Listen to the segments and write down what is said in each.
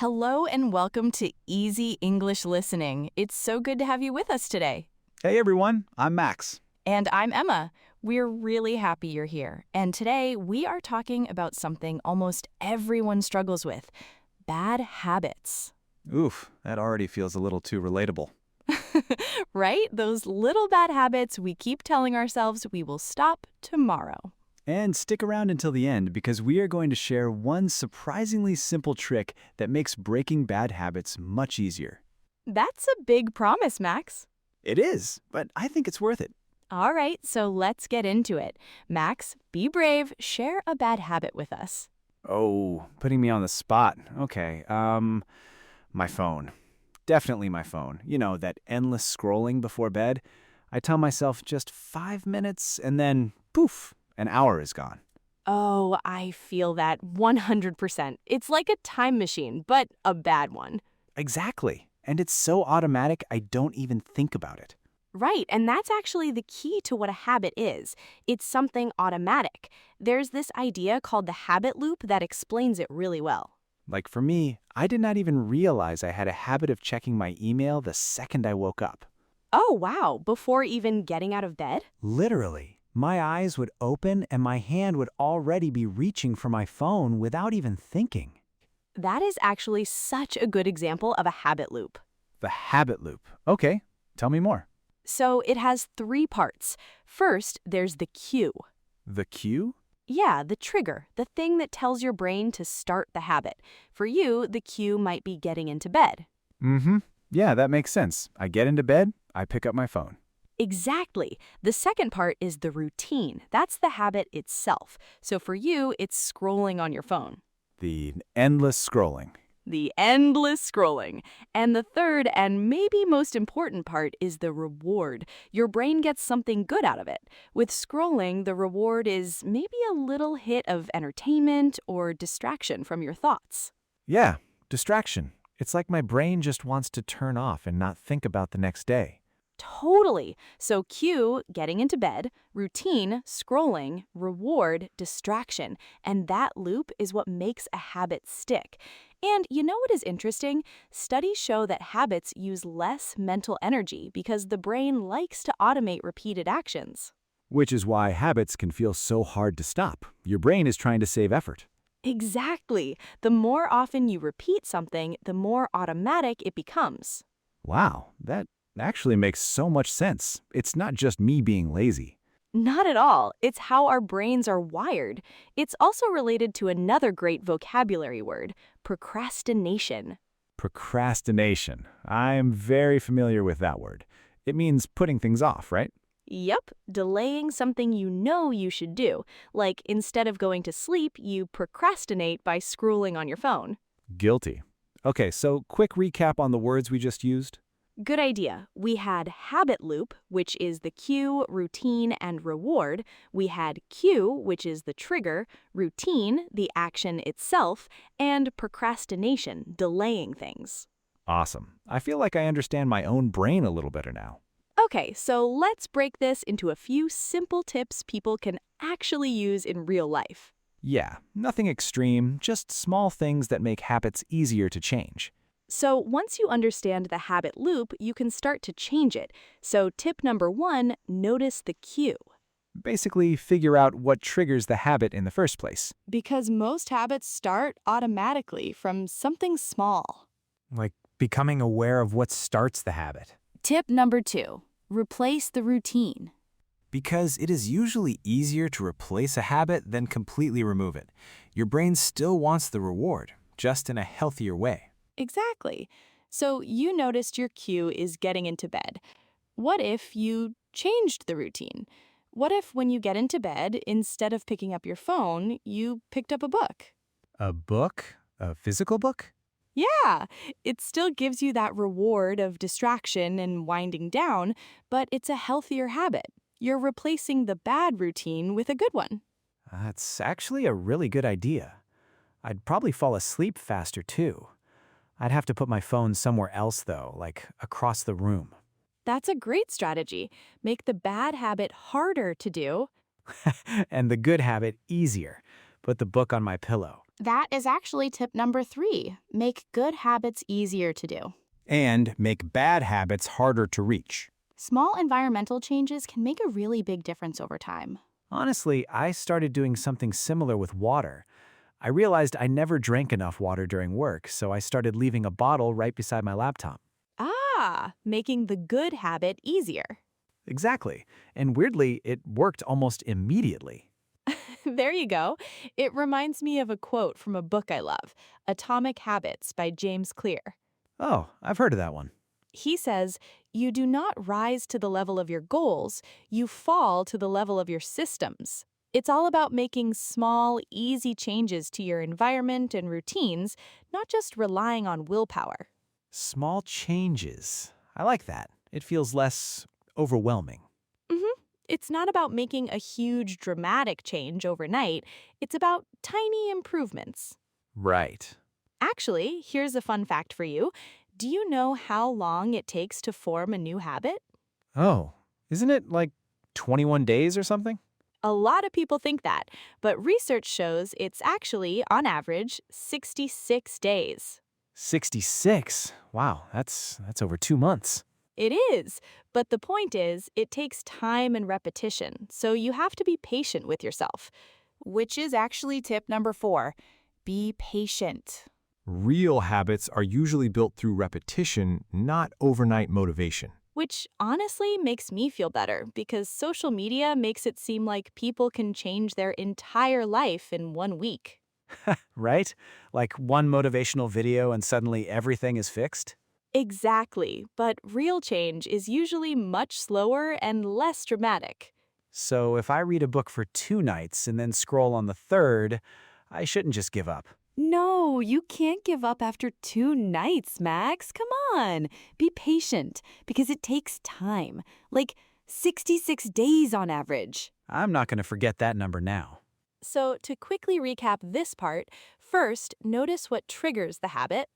Hello and welcome to Easy English Listening. It's so good to have you with us today. Hey everyone, I'm Max. And I'm Emma. We're really happy you're here. And today we are talking about something almost everyone struggles with, bad habits. Oof, that already feels a little too relatable. Right? Those little bad habits we keep telling ourselves we will stop tomorrow. And stick around until the end because we are going to share one surprisingly simple trick that makes breaking bad habits much easier. That's a big promise, Max. It is, but I think it's worth it. All right, so let's get into it. Max, be brave. Share a bad habit with us. Oh, putting me on the spot. Okay, my phone. Definitely my phone. You know, that endless scrolling before bed. I tell myself just 5 minutes and then, poof, an hour is gone. Oh, I feel that 100%. It's like a time machine, but a bad one. Exactly. And it's so automatic I don't even think about it. Right, and that's actually the key to what a habit is. It's something automatic. There's this idea called the habit loop that explains it really well. Like for me, I did not even realize I had a habit of checking my email the second I woke up. Oh, wow, before even getting out of bed? Literally. My eyes would open and my hand would already be reaching for my phone without even thinking. That is actually such a good example of a habit loop. The habit loop. Okay, tell me more. So it has three parts. First, there's the cue. The cue? Yeah, the trigger, the thing that tells your brain to start the habit. For you, the cue might be getting into bed. Mm-hmm. Yeah, that makes sense. I get into bed, I pick up my phone. Exactly. The second part is the routine. That's the habit itself. So for you, it's scrolling on your phone. The endless scrolling. The endless scrolling. And the third and maybe most important part is the reward. Your brain gets something good out of it. With scrolling, the reward is maybe a little hit of entertainment or distraction from your thoughts. Yeah, distraction. It's like my brain just wants to turn off and not think about the next day. Totally. So cue, getting into bed, routine, scrolling, reward, distraction. And that loop is what makes a habit stick. And you know what is interesting? Studies show that habits use less mental energy because the brain likes to automate repeated actions. Which is why habits can feel so hard to stop. Your brain is trying to save effort. Exactly. The more often you repeat something, the more automatic it becomes. Wow, that actually makes so much sense. It's not just me being lazy. Not at all. It's how our brains are wired. It's also related to another great vocabulary word, procrastination. Procrastination. I'm very familiar with that word. It means putting things off, right? Yep, delaying something you know you should do. Like instead of going to sleep, you procrastinate by scrolling on your phone. Guilty. Okay, so quick recap on the words we just used. Good idea. We had habit loop, which is the cue, routine, and reward. We had cue, which is the trigger, routine, the action itself, and procrastination, delaying things. Awesome. I feel like I understand my own brain a little better now. Okay, so let's break this into a few simple tips people can actually use in real life. Yeah, nothing extreme, just small things that make habits easier to change. So once you understand the habit loop, you can start to change it. So tip number 1, notice the cue. Basically, figure out what triggers the habit in the first place. Because most habits start automatically from something small. Like becoming aware of what starts the habit. Tip number 2, replace the routine. Because it is usually easier to replace a habit than completely remove it. Your brain still wants the reward, just in a healthier way. Exactly. So you noticed your cue is getting into bed. What if you changed the routine? What if when you get into bed, instead of picking up your phone, you picked up a book? A book? A physical book? Yeah, it still gives you that reward of distraction and winding down, but it's a healthier habit. You're replacing the bad routine with a good one. That's actually a really good idea. I'd probably fall asleep faster too. I'd have to put my phone somewhere else though, like across the room. That's a great strategy. Make the bad habit harder to do. And the good habit easier. Put the book on my pillow. That is actually tip number 3. Make good habits easier to do. And make bad habits harder to reach. Small environmental changes can make a really big difference over time. Honestly, I started doing something similar with water. I realized I never drank enough water during work, so I started leaving a bottle right beside my laptop. Ah, making the good habit easier. Exactly. And weirdly, it worked almost immediately. There you go. It reminds me of a quote from a book I love, Atomic Habits by James Clear. Oh, I've heard of that one. He says, "You do not rise to the level of your goals, you fall to the level of your systems." It's all about making small, easy changes to your environment and routines, not just relying on willpower. Small changes. I like that. It feels less overwhelming. It's not about making a huge, dramatic change overnight. It's about tiny improvements. Right. Actually, here's a fun fact for you. Do you know how long it takes to form a new habit? Oh, isn't it like 21 days or something? A lot of people think that, but research shows it's actually, on average, 66 days. 66. Wow, that's over 2 months. It is, but the point is, it takes time and repetition, so you have to be patient with yourself. Which is actually tip number 4. Be patient. Real habits are usually built through repetition, not overnight motivation. Which honestly makes me feel better because social media makes it seem like people can change their entire life in 1 week. Right? Like one motivational video and suddenly everything is fixed? Exactly, but real change is usually much slower and less dramatic. So if I read a book for 2 nights and then scroll on the third, I shouldn't just give up. No, you can't give up after 2 nights, Max. Come on. Be patient because it takes time, like 66 days on average. I'm not going to forget that number now. So, to quickly recap this part, first, notice what triggers the habit.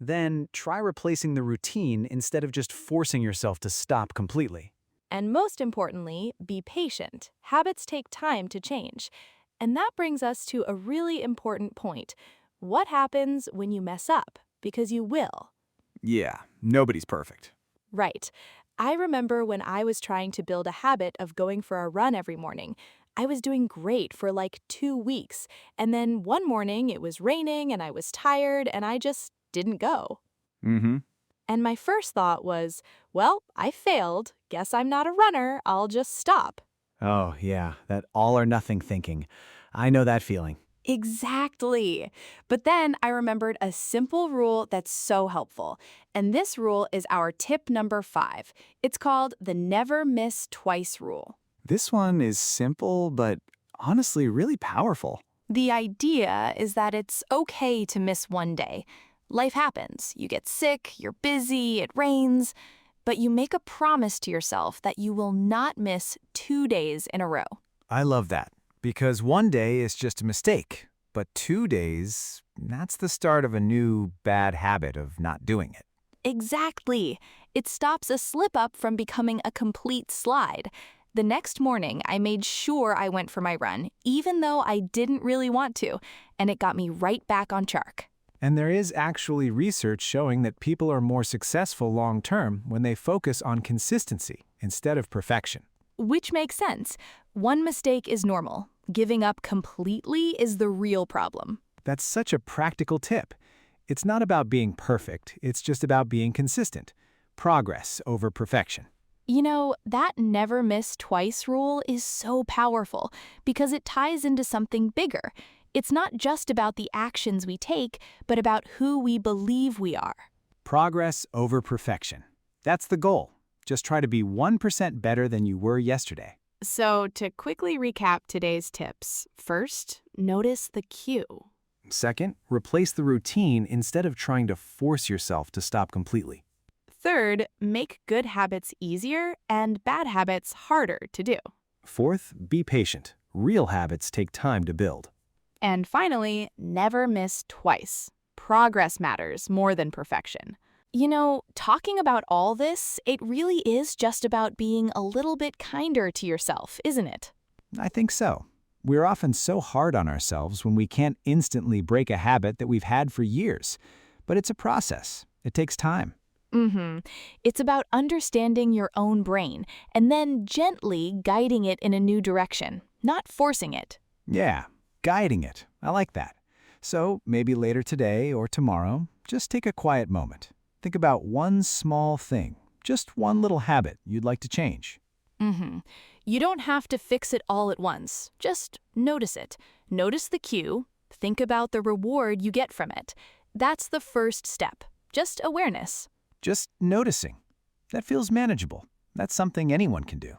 Then try replacing the routine instead of just forcing yourself to stop completely. And most importantly, be patient. Habits take time to change. And that brings us to a really important point. What happens when you mess up? Because you will. Yeah, nobody's perfect. Right. I remember when I was trying to build a habit of going for a run every morning. I was doing great for like 2 weeks. And then one morning it was raining and I was tired and I just didn't go. Mm-hmm. And my first thought was, well, I failed. Guess I'm not a runner. I'll just stop. Oh, yeah, that all or nothing thinking. I know that feeling. Exactly. But then I remembered a simple rule that's so helpful. And this rule is our tip number 5. It's called the never miss twice rule. This one is simple, but honestly really powerful. The idea is that it's okay to miss one day. Life happens. You get sick, you're busy, it rains. But you make a promise to yourself that you will not miss 2 days in a row. I love that, because one day is just a mistake, but 2 days, that's the start of a new bad habit of not doing it. Exactly. It stops a slip-up from becoming a complete slide. The next morning, I made sure I went for my run, even though I didn't really want to, and it got me right back on track. And there is actually research showing that people are more successful long-term when they focus on consistency instead of perfection. Which makes sense. One mistake is normal. Giving up completely is the real problem. That's such a practical tip. It's not about being perfect, it's just about being consistent. Progress over perfection. You know, that never miss twice rule is so powerful because it ties into something bigger. It's not just about the actions we take, but about who we believe we are. Progress over perfection. That's the goal. Just try to be 1% better than you were yesterday. So, to quickly recap today's tips, first, notice the cue. Second, replace the routine instead of trying to force yourself to stop completely. Third, make good habits easier and bad habits harder to do. Fourth, be patient. Real habits take time to build. And finally, never miss twice. Progress matters more than perfection. You know, talking about all this, it really is just about being a little bit kinder to yourself, isn't it? I think so. We're often so hard on ourselves when we can't instantly break a habit that we've had for years. But it's a process. It takes time. Mm-hmm. It's about understanding your own brain and then gently guiding it in a new direction, not forcing it. Yeah, guiding it. I like that. So maybe later today or tomorrow, just take a quiet moment. Think about one small thing, just one little habit you'd like to change. Mm-hmm. You don't have to fix it all at once. Just notice it. Notice the cue. Think about the reward you get from it. That's the first step. Just awareness. Just noticing. That feels manageable. That's something anyone can do.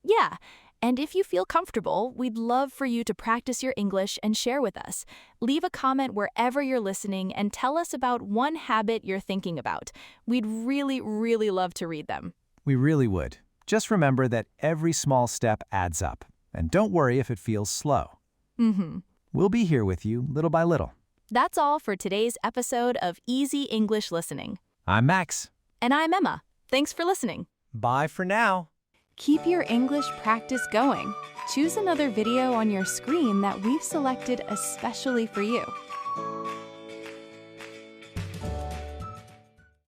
Yeah, and if you feel comfortable, we'd love for you to practice your English and share with us. Leave a comment wherever you're listening and tell us about one habit you're thinking about. We'd really, really love to read them. We really would. Just remember that every small step adds up. And don't worry if it feels slow. Mm-hmm. We'll be here with you little by little. That's all for today's episode of Easy English Listening. I'm Max. And I'm Emma. Thanks for listening. Bye for now. Keep your English practice going. Choose another video on your screen that we've selected especially for you.